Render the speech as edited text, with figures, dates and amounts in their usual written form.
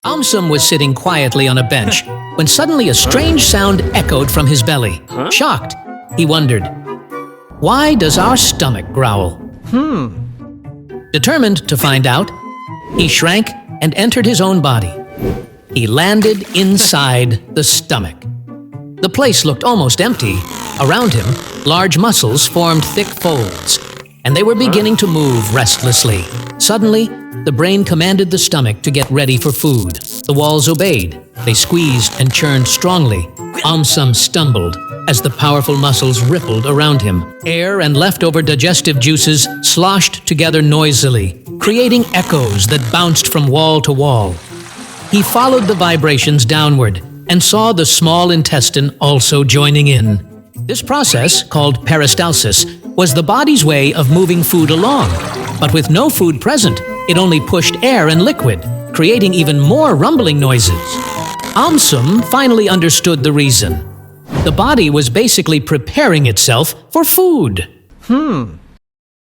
AumSum was sitting quietly on a bench when suddenly a strange sound echoed from his belly. Shocked, he wondered, "Why does our stomach growl?" Determined to find out, he shrank and entered his own body. He landed inside the stomach. The place looked almost empty. Around him, large muscles formed thick folds, and they were beginning to move restlessly. Suddenly, the brain commanded the stomach to get ready for food. The walls obeyed. They squeezed and churned strongly. AumSum stumbled as the powerful muscles rippled around him. Air and leftover digestive juices sloshed together noisily, creating echoes that bounced from wall to wall. He followed the vibrations downward and saw the small intestine also joining in. This process, called peristalsis, was the body's way of moving food along. But with no food present, it only pushed air and liquid, creating even more rumbling noises. AumSum finally understood the reason. The body was basically preparing itself for food.